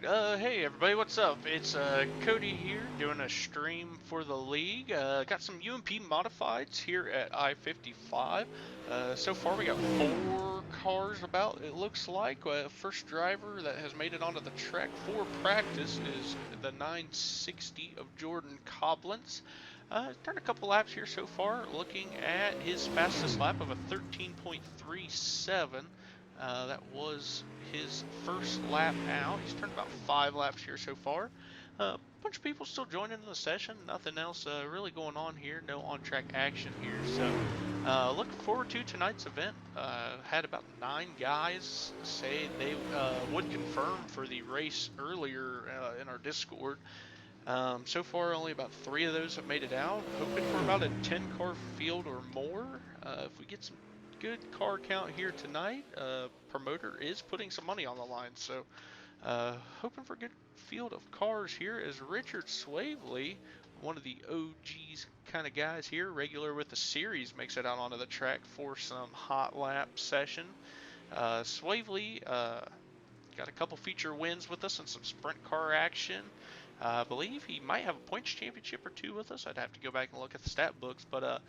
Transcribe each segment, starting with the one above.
Alright, hey everybody, what's up? It's Cody here doing a stream for the league. Got some UMP modifieds here at I-55. So far we got 4 cars about, it looks like. First driver that has made it onto the track for practice is the 960 of Jordan Coblentz. Turned a couple laps here so far, looking at his fastest lap of a 13.37. That was his first lap out. He's turned about 5 laps here so far. A bunch of people still joining the session. Nothing else really going on here. No on-track action here. So looking forward to tonight's event. Had about 9 guys say they would confirm for the race earlier in our Discord. So far, only about 3 of those have made it out. Hoping for about a 10-car field or more. If we get some good car count here tonight, promoter is putting some money on the line. So hoping for a good field of cars here as Richard Swavely, one of the OGs kind of guys here, regular with the series, makes it out onto the track for some hot lap session. Swavely got a couple feature wins with us and some sprint car action. I believe he might have a points championship or 2 with us. I'd have to go back and look at the stat books, but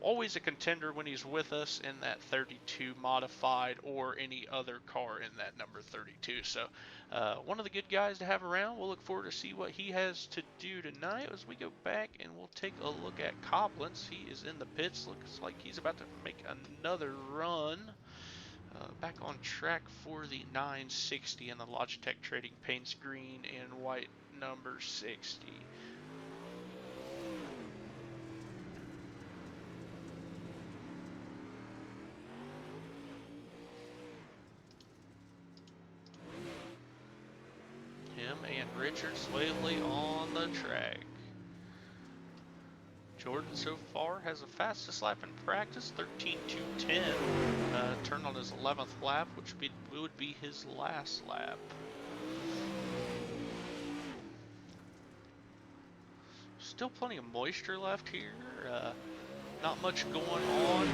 always a contender when he's with us in that 32 modified or any other car in that number 32. So one of the good guys to have around. We'll look forward to see what he has to do tonight as we go back and we'll take a look at Coblentz. He is in the pits. Looks like he's about to make another run. Back on track for the 960 and the Logitech Trading Paints green and white number 60. Him and Richard Swavely on the track. Jordan so far has the fastest lap in practice, 13.210. Turned on his 11th lap, which would be his last lap. Still plenty of moisture left here. Not much going on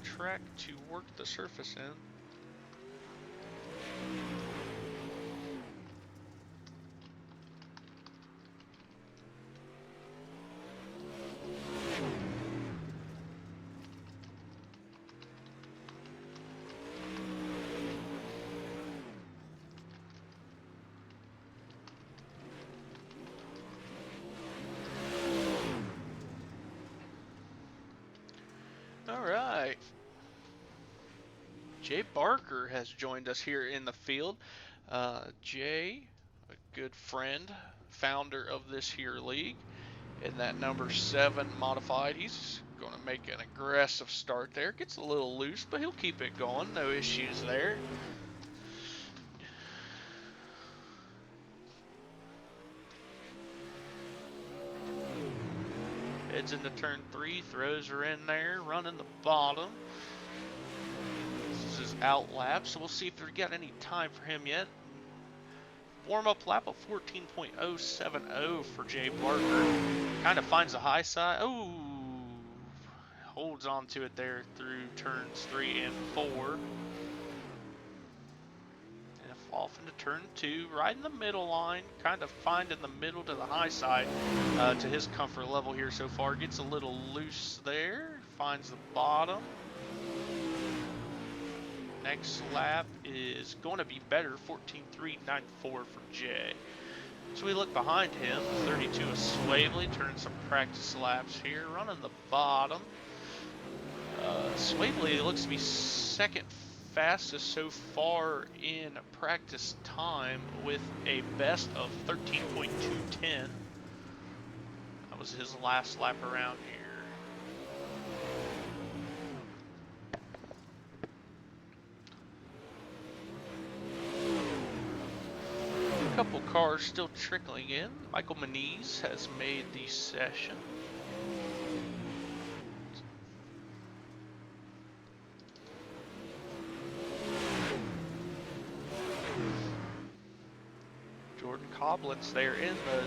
track to work the surface in. Alright, Jay Barker has joined us here in the field. Jay, a good friend, founder of this here league, in that number 7 modified. He's going to make an aggressive start there. Gets a little loose, but he'll keep it going. No issues there. Heads into turn 3, throws her in there, running the bottom. This is his out lap, so we'll see if they've got any time for him yet. Warm-up lap of 14.070 for Jay Barker. Kind of finds the high side. Oh, holds on to it there through turns 3 and 4. Off into turn 2, right in the middle line, kind of finding the middle to the high side to his comfort level here so far. Gets a little loose there, finds the bottom. Next lap is going to be better, 14.394 for Jay. So we look behind him, 32 of Swavely, turning some practice laps here, running the bottom. Swavely looks to be second fastest so far in practice time with a best of 13.210. That was his last lap around here. A couple cars still trickling in. Michael Moniz has made the session. Jordan Coblentz there in the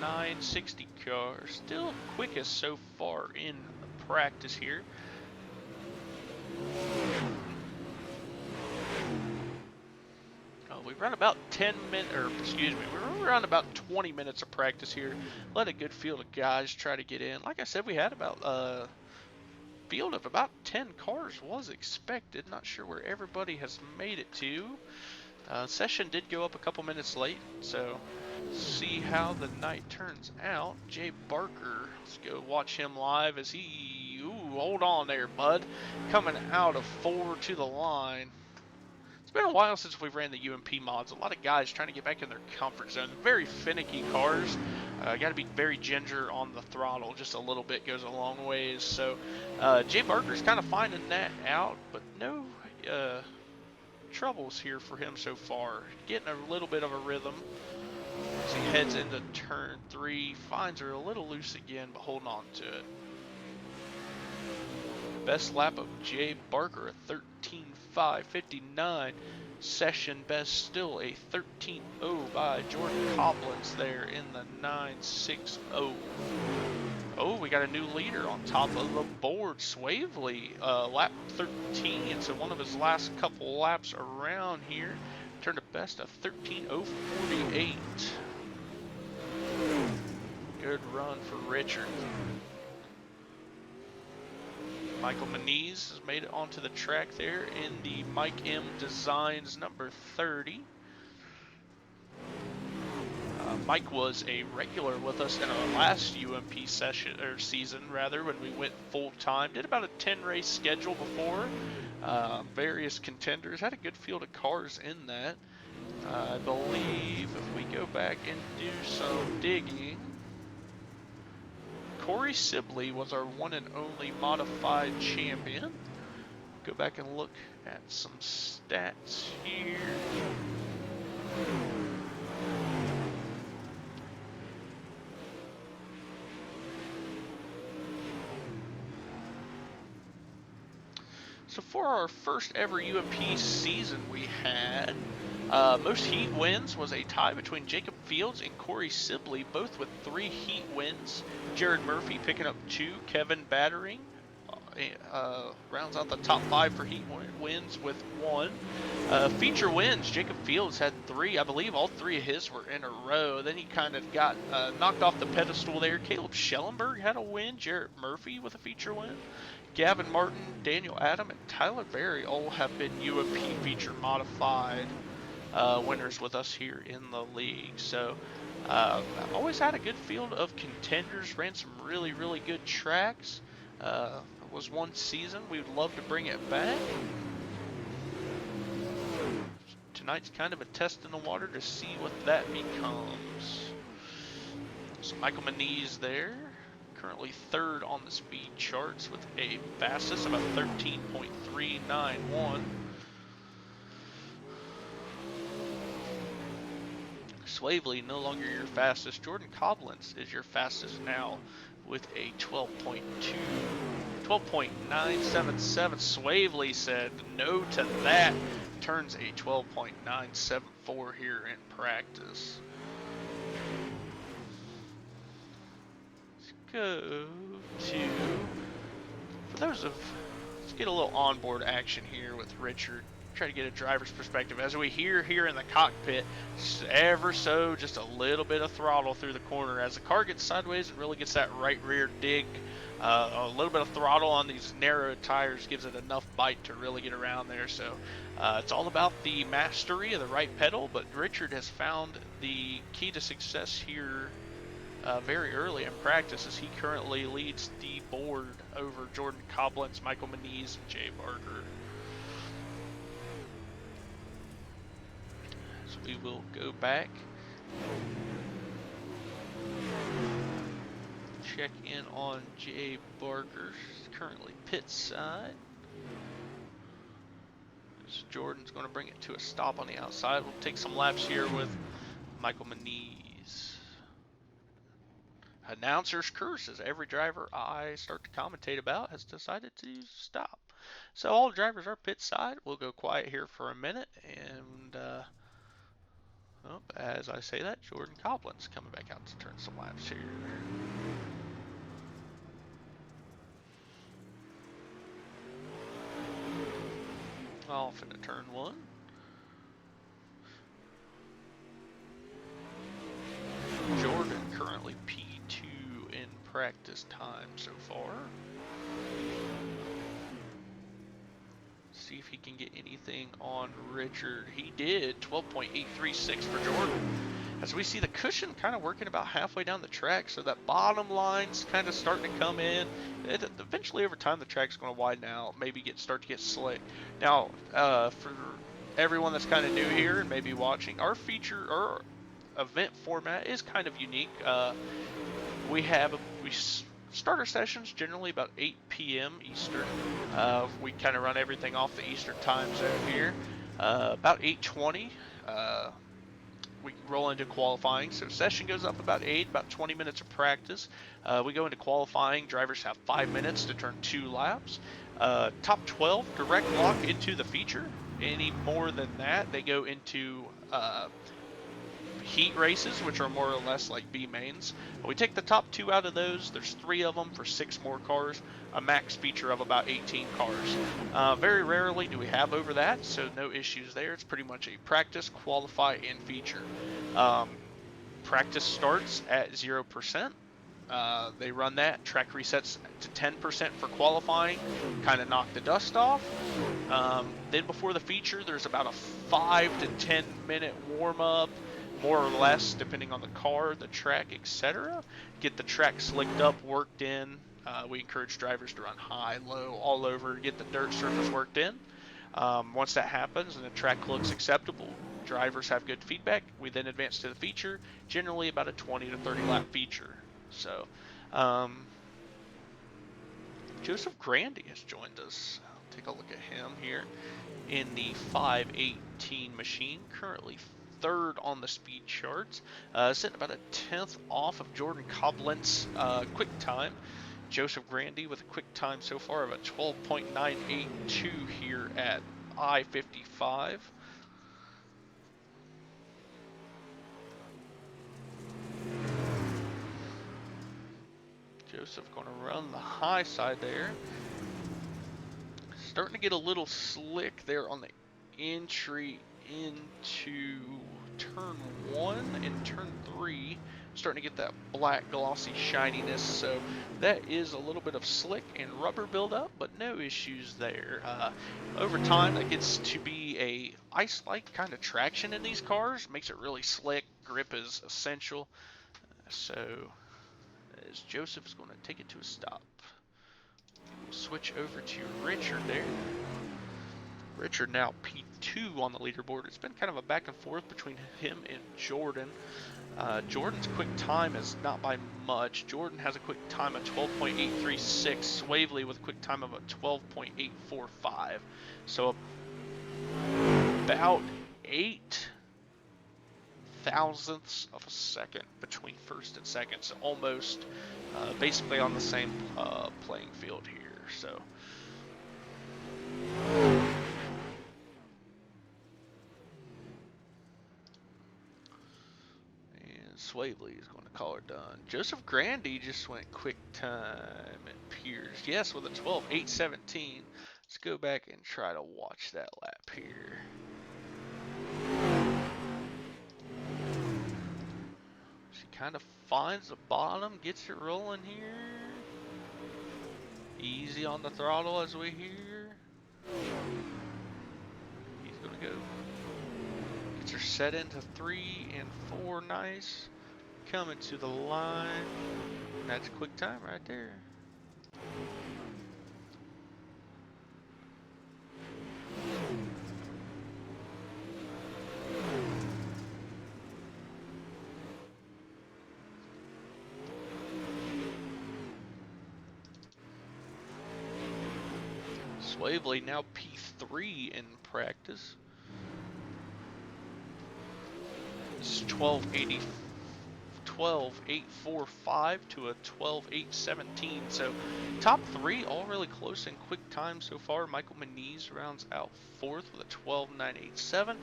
960 car. Still quickest so far in practice here. Oh, We run about 10 minutes, or excuse me, we run about 20 minutes of practice here. Let a good field of guys try to get in. Like I said, we had about field of about 10 cars was expected. Not sure where everybody has made it to. Session did go up a couple minutes late, so see how the night turns out. Jay Barker, let's go watch him live as he, ooh, hold on there, bud. Coming out of 4 to the line. It's been a while since we've ran the UMP mods. A lot of guys trying to get back in their comfort zone. Very finicky cars. Got to be very ginger on the throttle. Just a little bit goes a long ways. So Jay Barker's kind of finding that out, but no troubles here for him so far. Getting a little bit of a rhythm as he heads into turn 3. Finds her a little loose again, but holding on to it. Best lap of Jay Barker, a 13.559. Session best still a 13.0 by Jordan Coblins there in the 9.60. Oh, we got a new leader on top of the board. Swavely, lap 13. So one of his last couple laps around here. Turned a best of 13.048. Good run for Richard. Michael Maniz has made it onto the track there in the Mike M Designs number 30. Mike was a regular with us in our last UMP session, or season rather, when we went full time. Did about a 10 race schedule before. Various contenders. Had a good field of cars in that. I believe if we go back and do some digging, Corey Sibley was our one and only modified champion. Go back and look at some stats here. So for our first ever UMP season we had, most heat wins was a tie between Jacob Fields and Corey Sibley, both with 3 heat wins. Jared Murphy picking up 2, Kevin Battering rounds out the top 5 for heat wins with 1. Feature wins, Jacob Fields had 3. I believe all 3 of his were in a row. Then he kind of got knocked off the pedestal there. Caleb Schellenberg had a win. Jared Murphy with a feature win. Gavin Martin, Daniel Adam, and Tyler Berry all have been UMP feature modified winners with us here in the league. So I've always had a good field of contenders, ran some really, really good tracks. It was one season. We would love to bring it back. Tonight's kind of a test in the water to see what that becomes. So Michael Maniz there, currently 3rd on the speed charts with a fastest of a 13.391. Swavely no longer your fastest. Jordan Coblins is your fastest now with a 12.977. Swavely said no to that. Turns a 12.974 here in practice. Let's go to, for those of, let's get a little onboard action here with Richard. Try to get a driver's perspective. As we hear here in the cockpit, ever so just a little bit of throttle through the corner. As the car gets sideways, it really gets that right rear dig. A little bit of throttle on these narrow tires gives it enough bite to really get around there. So it's all about the mastery of the right pedal, but Richard has found the key to success here very early in practice, as he currently leads the board over Jordan Coblins, Michael Maniz, and Jay Barker. So we will go back, check in on Jay Barker, currently pit side. So Jordan's going to bring it to a stop on the outside. We'll take some laps here with Michael Maniz. Announcer's curse, as every driver I start to commentate about has decided to stop. So all drivers are pit side. We'll go quiet here for a minute, and as I say that, Jordan Copland's coming back out to turn some laps here. Off into turn 1. practice time so far. See if he can get anything on Richard. He did. 12.836 for Jordan. As we see the cushion kind of working about halfway down the track, so that bottom line's kind of starting to come in. Eventually, over time, the track's going to widen out, maybe start to get slick. Now, for everyone that's kind of new here and maybe watching, our event format is kind of unique. We start our sessions generally about 8 p.m. Eastern. We kind of run everything off the Eastern time zone here. About 8:20, we roll into qualifying. So session goes up about 8, about 20 minutes of practice. We go into qualifying. Drivers have 5 minutes to turn 2 laps. Top 12 direct lock into the feature. Any more than that, they go into heat races, which are more or less like B mains. We take the top 2 out of those. There's 3 of them for 6 more cars, a max feature of about 18 cars. Very rarely do we have over that, so no issues there. It's pretty much a practice, qualify, and feature. Practice starts at 0%. They run that, track resets to 10% for qualifying, kind of knock the dust off. Then before the feature, there's about a 5 to 10 minute warm-up, more or less, depending on the car, the track, etc. Get the track slicked up, worked in. We encourage drivers to run high, low, all over, get the dirt surface worked in. Once that happens and the track looks acceptable, drivers have good feedback, we then advance to the feature, generally about a 20 to 30 lap feature. So, Joseph Grandy has joined us. I'll take a look at him here in the 518 machine, currently 3rd on the speed charts, sitting about a 10th off of Jordan Coblent's quick time. Joseph Grandy with a quick time so far of a 12.982 here at I-55. Joseph going to run the high side there. Starting to get a little slick there on the entry into turn 1 and turn 3. Starting to get that black glossy shininess, so that is a little bit of slick and rubber buildup, but no issues there. Over time, that gets to be a ice-like kind of traction in these cars, makes it really slick. Grip is essential. So as Joseph is going to take it to a stop, we'll switch over to Richard there. Richard now P2 on the leaderboard. It's been kind of a back and forth between him and Jordan. Jordan's quick time is not by much. Jordan has a quick time of 12.836. Swavely with a quick time of a 12.845. So about 8 thousandths of a second between first and second. So almost basically on the same playing field here. So Swavely is going to call her done. Joseph Grandy just went quick time at Pierce. Yes, with a 12.817. Let's go back and try to watch that lap here. She kind of finds the bottom, gets it rolling here. Easy on the throttle as we hear. He's going to go. Gets her set into 3 and 4, nice. Coming to the line. That's a quick time right there. Swavely now P3 in practice. This is 12.845 to a 12.817. So top 3 all really close in quick time so far. Michael Moniz rounds out 4th with a 12.987.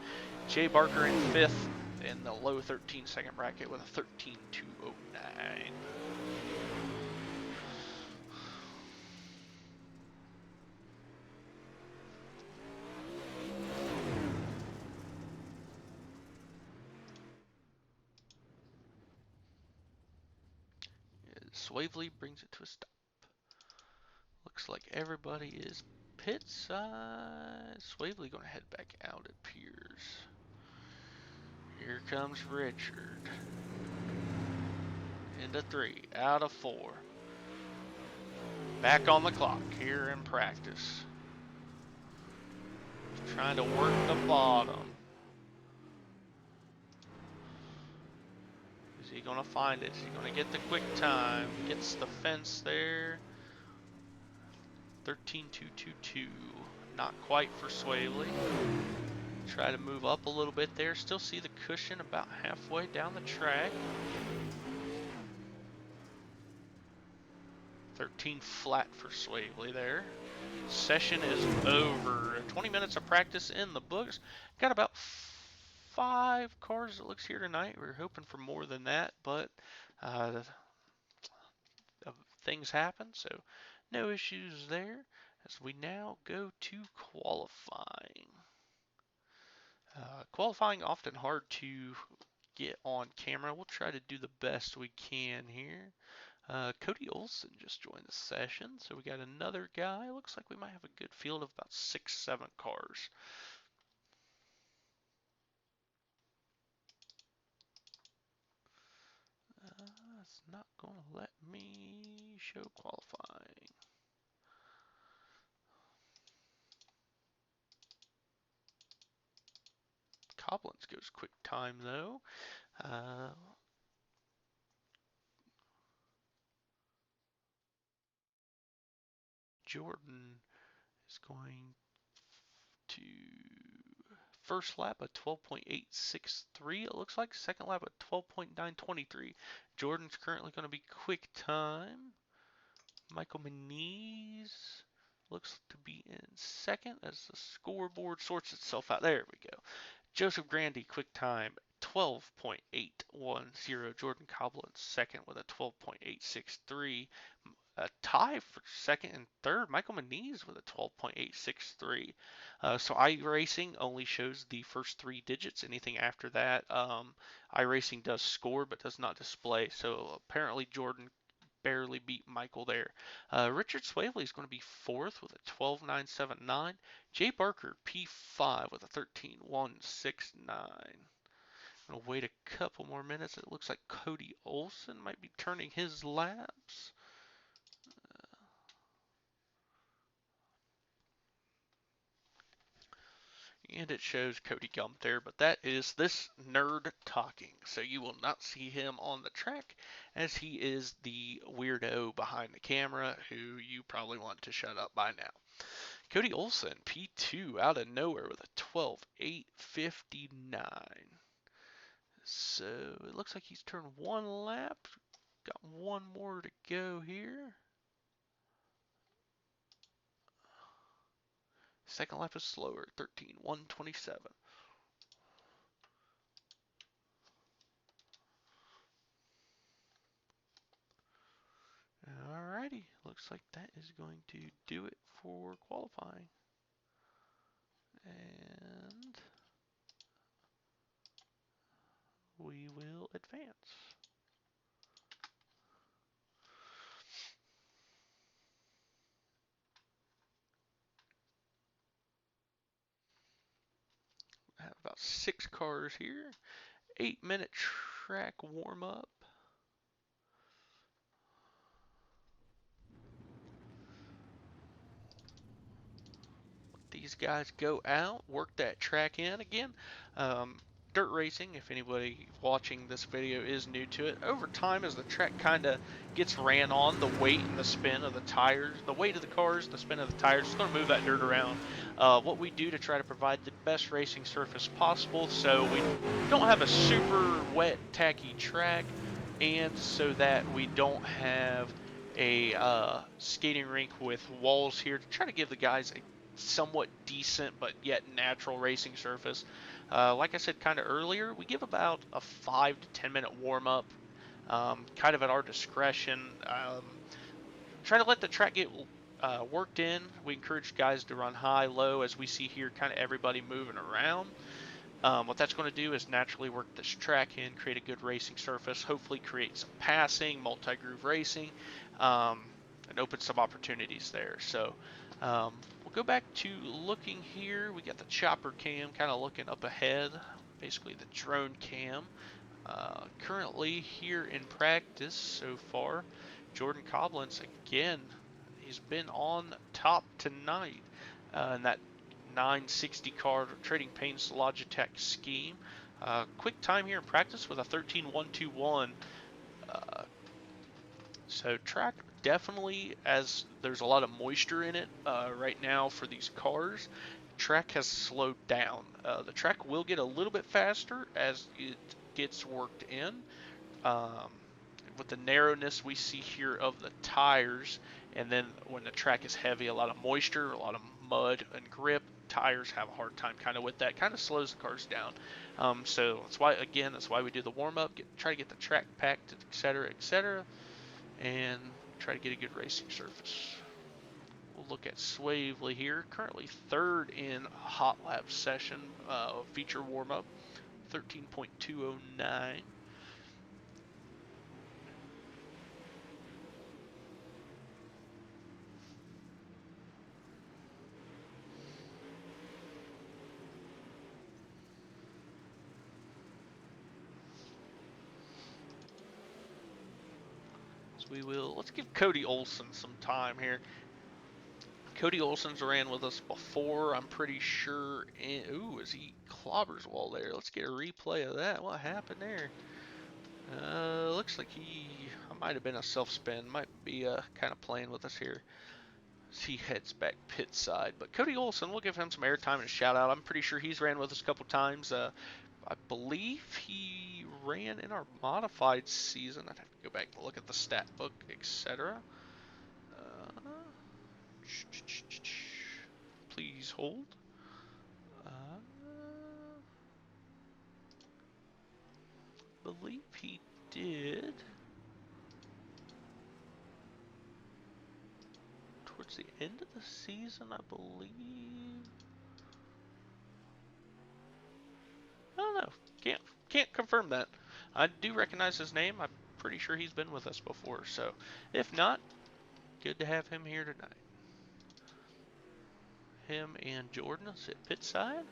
Jay Barker in 5th in the low 13-second bracket with a 13.209. Swavely brings it to a stop. Looks like everybody is pit side. Swavely gonna head back out, it appears. Here comes Richard. Into 3, out of 4. Back on the clock here in practice. Trying to work the bottom. Is he gonna find it? Is he gonna get the quick time? Gets the fence there. 13.222. Not quite for Swavely. Try to move up a little bit there. Still see the cushion about halfway down the track. 13 flat for Swavely there. Session is over. 20 minutes of practice in the books. Got about 5 cars, it looks, here tonight. We were hoping for more than that, but things happen, so no issues there. As we now go to qualifying. Qualifying often hard to get on camera. We'll try to do the best we can here. Cody Olson just joined the session, so we got another guy. Looks like we might have a good field of about 6-7 cars. It's not going to let me show qualifying. Cobblins goes quick time though. Jordan is going to first lap at 12.863, it looks like. Second lap at 12.923. Jordan's currently going to be quick time. Michael Muniz looks to be in second as the scoreboard sorts itself out. There we go. Joseph Grandy, quick time, 12.810. Jordan Coblin second with a 12.863. A tie for second and third, Michael Muniz with a 12.863. So iRacing only shows the first 3 digits. Anything after that, iRacing does score but does not display. So apparently Jordan barely beat Michael there. Richard Swavely is going to be fourth with a 12.979. Jay Barker, P5 with a 13.169. Gonna wait a couple more minutes. It looks like Cody Olson might be turning his laps. And it shows Cody Gump there, but that is this nerd talking. So you will not see him on the track, as he is the weirdo behind the camera who you probably want to shut up by now. Cody Olson, P2 out of nowhere with a 12.859. So it looks like he's turned 1 lap. Got 1 more to go here. Second lap is slower, 13.127. Alrighty, looks like that is going to do it for qualifying. And we will advance. I have about 6 cars here. 8-minute track warm-up. These guys go out, work that track in again. Dirt racing, if anybody watching this video is new to it, over time as the track kind of gets ran on, the weight and the spin of the tires, the weight of the cars, the spin of the tires, is going to move that dirt around. What we do to try to provide the best racing surface possible, so we don't have a super wet, tacky track, and so that we don't have a skating rink with walls here, to try to give the guys a somewhat decent but yet natural racing surface. Like I said kind of earlier, we give about a 5 to 10 minute warm up, kind of at our discretion. Try to let the track get worked in. We encourage guys to run high, low, as we see here, kind of everybody moving around. What that's going to do is naturally work this track in, create a good racing surface, hopefully create some passing, multi-groove racing, um, and open some opportunities there. So we'll go back to looking here. We got the chopper cam kind of looking up ahead, basically the drone cam. Currently here in practice so far, Jordan Coblentz again, he's been on top tonight in that 960 car Trading Paints Logitech scheme. Quick time here in practice with a 13.121. Uh, so track definitely, as there's a lot of moisture in it right now for these cars, track has slowed down. The track will get a little bit faster as it gets worked in. Um, with the narrowness we see here of the tires, and then when the track is heavy, a lot of moisture, a lot of mud and grip, tires have a hard time kind of with that, kind of slows the cars down. So that's why, again, that's why we do the warm up, try to get the track packed, etc., and try to get a good racing surface. We'll look at Swavely here, currently third in hot lap session feature warm up, 13.209. Let's give Cody Olson some time here. Cody Olson's ran with us before, I'm pretty sure. Ooh, is he clobbers wall there? Let's get a replay of that. What happened there? Looks like I might have been a self-spin. Might be kind of playing with us here as he heads back pit side. But Cody Olson, we'll give him some airtime and a shout out. I'm pretty sure he's ran with us a couple times. I believe he ran in our modified season. I'd have to go back and look at the stat book, etc. Please hold. Believe he did. Towards the end of the season, I believe. I don't know. Can't confirm that. I do recognize his name. I'm pretty sure he's been with us before. So, if not, good to have him here tonight. Him and Jordan sit pit side.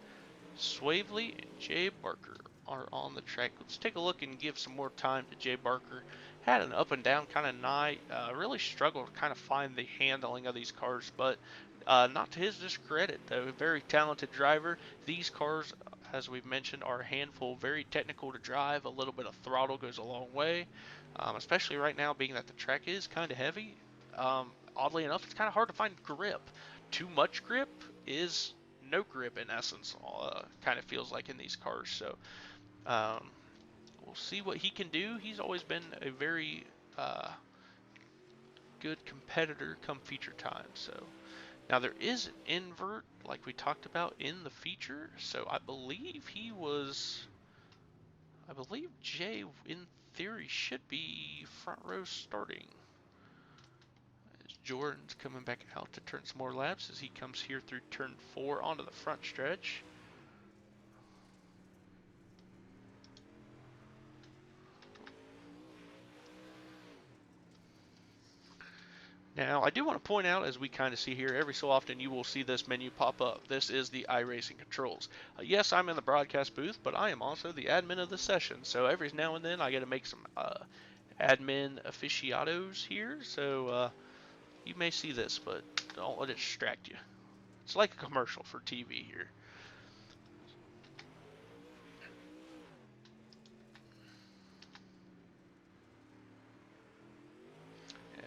Swavely and Jay Barker are on the track. Let's take a look and give some more time to Jay Barker. Had an up and down kind of night. Really struggled to kind of find the handling of these cars, but not to his discredit, though. Very talented driver. These cars, as we've mentioned, are a handful. Very technical to drive. A little bit of throttle goes a long way, especially right now, being that the track is kind of heavy. Oddly enough, it's kind of hard to find grip. Too much grip is no grip in essence, kind of feels like in these cars. So we'll see what he can do. He's always been a very good competitor come feature time. So now there is an invert like we talked about in the feature. So I believe Jay in theory should be front row starting. Jordan's coming back out to turn some more laps as he comes here through turn 4 onto the front stretch. Now, I do want to point out, as we kind of see here, every so often you will see this menu pop up. This is the iRacing controls. Yes, I'm in the broadcast booth, but I am also the admin of the session. So every now and then I get to make some admin aficionados here. So you may see this, but don't let it distract you. It's like a commercial for TV here.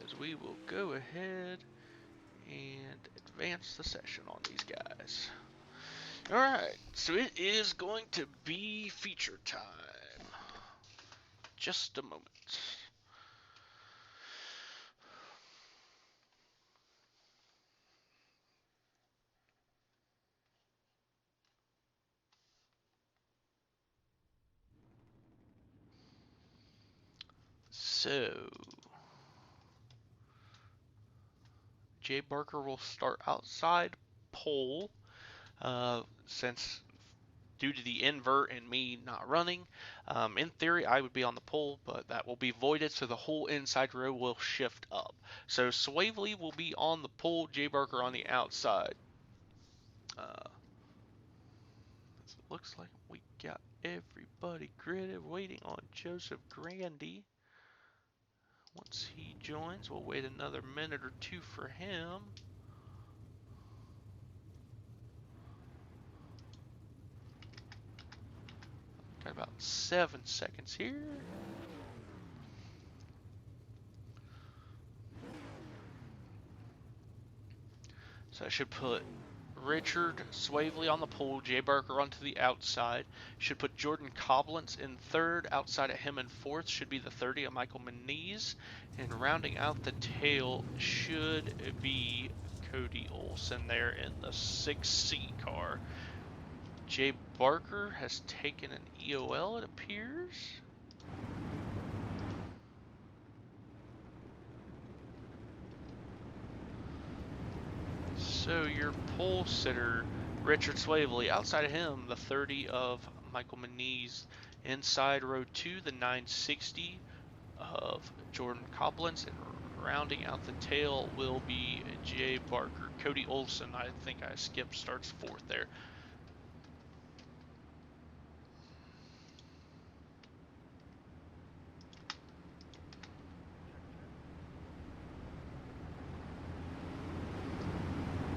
As we will go ahead and advance the session on these guys. Alright, so it is going to be feature time. Just a moment. So, Jay Barker will start outside pole, since due to the invert and me not running. In theory, I would be on the pole, but that will be voided, so the whole inside row will shift up. So Swavely will be on the pole, Jay Barker on the outside. It looks like we got everybody gridded, waiting on Joseph Grandy. Once he joins, we'll wait another minute or two for him. Got about 7 seconds here. So I should put Richard Swavely on the pole, Jay Barker onto the outside. Should put Jordan Coblentz in third. Outside of him in fourth should be the 30 of Michael Moniz. And rounding out the tail should be Cody Olson there in the 6C car. Jay Barker has taken an EOL, it appears. So your pole sitter, Richard Swavely. Outside of him, the 30 of Michael Moniz. Inside row 2, the 960 of Jordan Coblentz. And rounding out the tail will be Jay Barker. Cody Olson, I think I skipped, starts fourth there.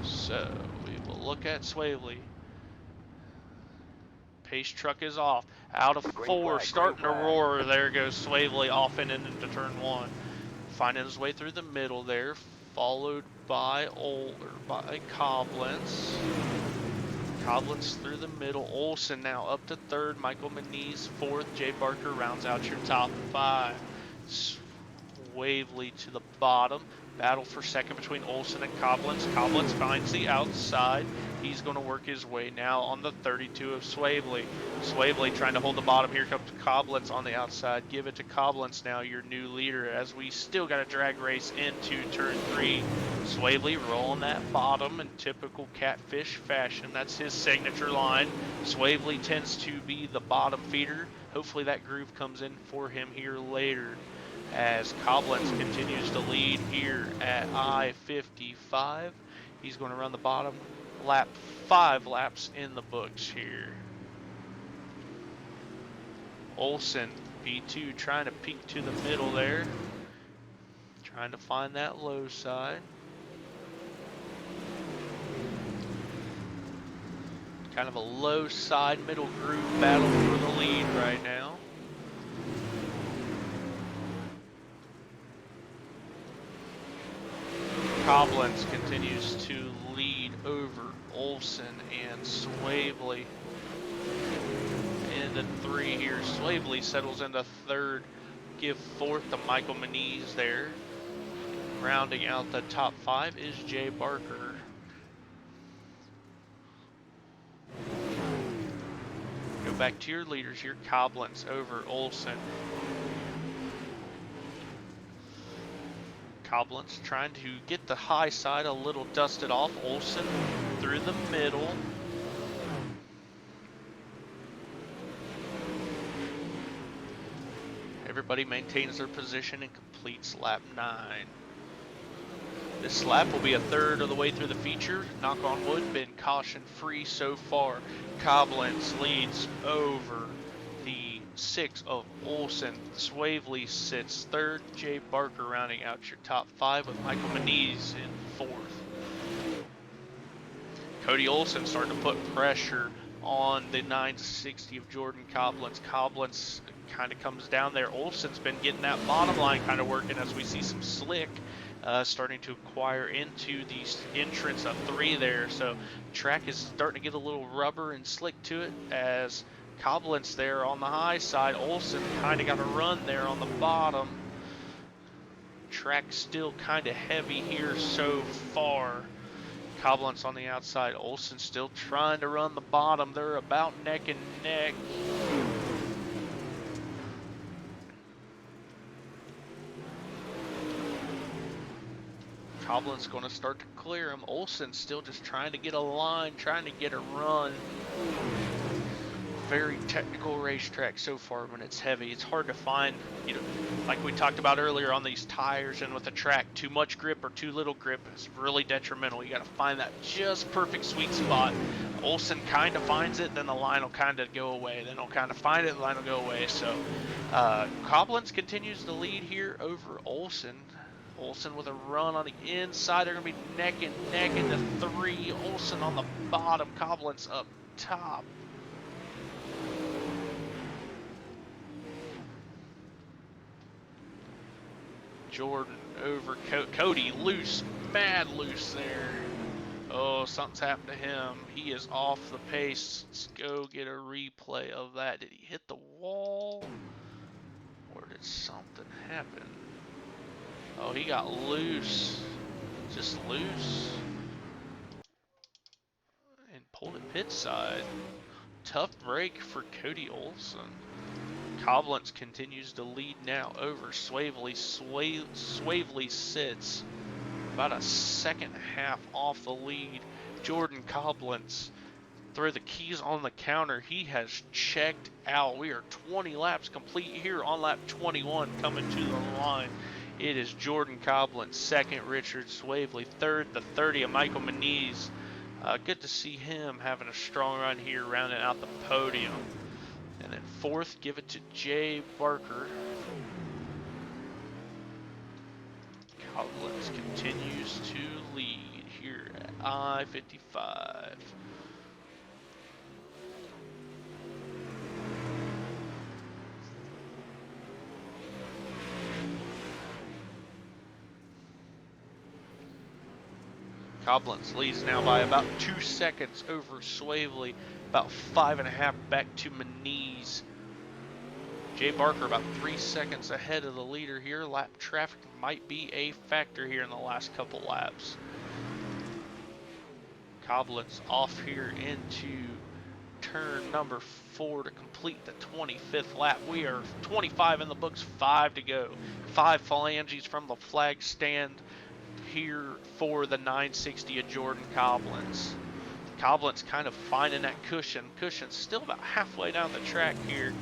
So we will look at Swavely. Pace truck is off. Out of 4, starting to roar. There goes Swavely off and into turn 1. Finding his way through the middle there, followed by Coblentz. Coblentz through the middle. Olson now up to third. Michael Moniz fourth. Jay Barker rounds out your top 5. Swavely to the bottom. Battle for second between Olson and Coblentz. Coblentz finds the outside. He's going to work his way now on the 32 of Swavely. Swavely trying to hold the bottom. Here comes Coblentz on the outside. Give it to Coblentz now, your new leader, as we still got a drag race into turn 3. Swavely rolling that bottom in typical Catfish fashion. That's his signature line. Swavely tends to be the bottom feeder. Hopefully that groove comes in for him here later, as Coblentz continues to lead here at I-55. He's going to run the bottom lap, 5 laps in the books here. Olson, P2, trying to peek to the middle there. Trying to find that low side. Kind of a low side, middle groove battle for the lead right now. Coblentz continues to lead over Olson and Swavely into 3 here. Swavely settles into third. Give fourth to Michael Moniz there. Rounding out the top 5 is Jay Barker. Go back to your leaders here. Coblentz over Olson. Coblentz trying to get the high side a little dusted off. Olson through the middle. Everybody maintains their position and completes lap 9. This lap will be a third of the way through the feature. Knock on wood, been caution free so far. Coblentz leads over the 6 of Olson. Swavely sits third. Jay Barker rounding out your top 5 with Michael Moniz in 4th. Cody Olson starting to put pressure on the 960 of Jordan Coblentz. Coblentz kind of comes down there. Olson's been getting that bottom line kind of working as we see some slick starting to acquire into the entrance of 3 there. So track is starting to get a little rubber and slick to it, as Coblentz there on the high side. Olson kind of got a run there on the bottom. Track still kind of heavy here so far. Coblentz on the outside. Olson still trying to run the bottom. They're about neck and neck. Coblentz going to start to clear him. Olson still just trying to get a line, trying to get a run. very technical racetrack so far when it's heavy. It's hard to find, like we talked about earlier on these tires and with the track, too much grip or too little grip is really detrimental. You got to find that just perfect sweet spot. Olsen kind of finds it, then the line will kind of go away. Then he'll kind of find it, the line will go away. So Koblenz continues to lead here over Olsen. Olsen with a run on the inside. They're going to be neck and neck into 3. Olsen on the bottom, Koblenz up top. Jordan over Cody loose, mad loose there. Oh, something's happened to him. He is off the pace. Let's go get a replay of that. Did he hit the wall? Or did something happen? Oh, he got loose. Just loose. And pulled it pit side. Tough break for Cody Olsen. Koblenz continues to lead now over Swavely. Swavely sits about a second half off the lead. Jordan Koblenz throw the keys on the counter. He has checked out. We are 20 laps complete here on lap 21 coming to the line. It is Jordan Koblenz, second Richard Swavely, third the 30 of Michael Muniz. Good to see him having a strong run here, rounding out the podium. And then fourth, give it to Jay Barker. Koblenz continues to lead here at I-55. Koblenz leads now by about 2 seconds over Swavely, about 5.5 back to Muniz. Jay Barker about 3 seconds ahead of the leader here. Lap traffic might be a factor here in the last couple laps. Koblenz off here into turn number 4 to complete the 25th lap. We are 25 in the books, 5 to go. 5 phalanges from the flag stand here for the 960 of Jordan Koblenz. Koblenz kind of finding that cushion. Cushion's still about halfway down the track here.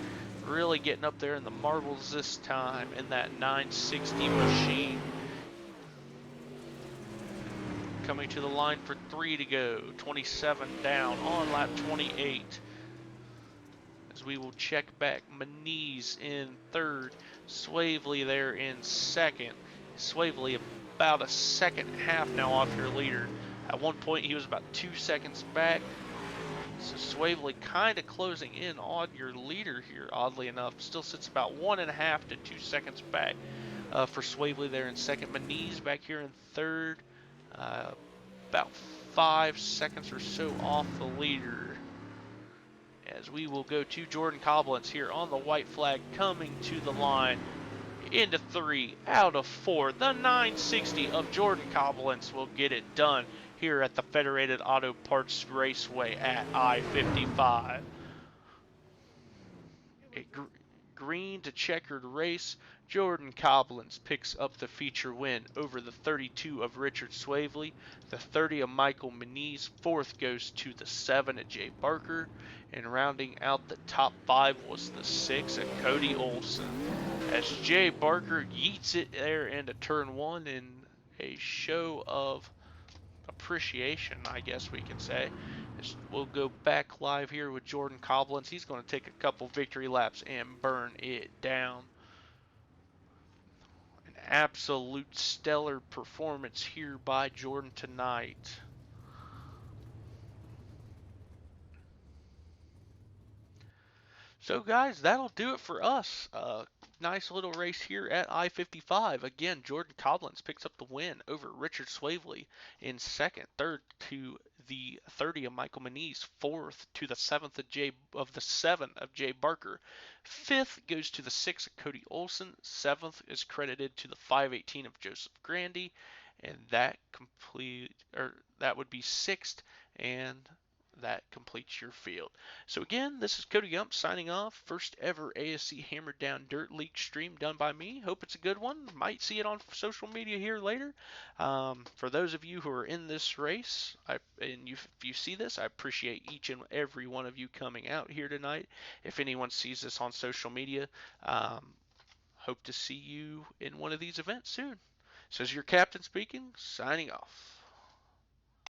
Really getting up there in the marbles this time in that 960 machine. Coming to the line for 3 to go. 27 down on lap 28. As we will check back. Muniz in third. Swavely there in second. Swavely about a second half now off your leader. At one point he was about 2 seconds back. So Swavely kind of closing in on your leader here, oddly enough. Still sits about 1.5 to 2 seconds back for Swavely there in second. Muniz back here in third. About 5 seconds or so off the leader. As we will go to Jordan Koblenz here on the white flag coming to the line. Into 3 out of 4. The 960 of Jordan Koblenz will get it done here at the Federated Auto Parts Raceway at I-55. A green to checkered race. Jordan Koblenz picks up the feature win over the 32 of Richard Swavely. The 30 of Michael Muniz. Fourth goes to the 7 of Jay Barker. And rounding out the top 5 was the 6 of Cody Olsen. As Jay Barker yeets it there into turn 1 in a show of appreciation, I guess we can say. We'll go back live here with Jordan Koblenz. He's going to take a couple victory laps and burn it down. An absolute stellar performance here by Jordan tonight. So guys, that'll do it for us. Nice little race here at I-55. Again, Jordan Koblenz picks up the win over Richard Swavely in second. Third to the 30 of Michael Muniz. Fourth to the 7th of the 7 of Jay Barker. Fifth goes to the 6 of Cody Olsen. Seventh is credited to the 518 of Joseph Grandy. And that would be sixth, and that completes your field. So again, this is Cody Gump signing off. First ever ASC Hammered Down Dirt League stream done by me. Hope it's a good one. Might see it on social media here later. For those of you who are in this race, if you see this, I appreciate each and every one of you coming out here tonight. If anyone sees this on social media, hope to see you in one of these events soon. So, this is your captain speaking, signing off.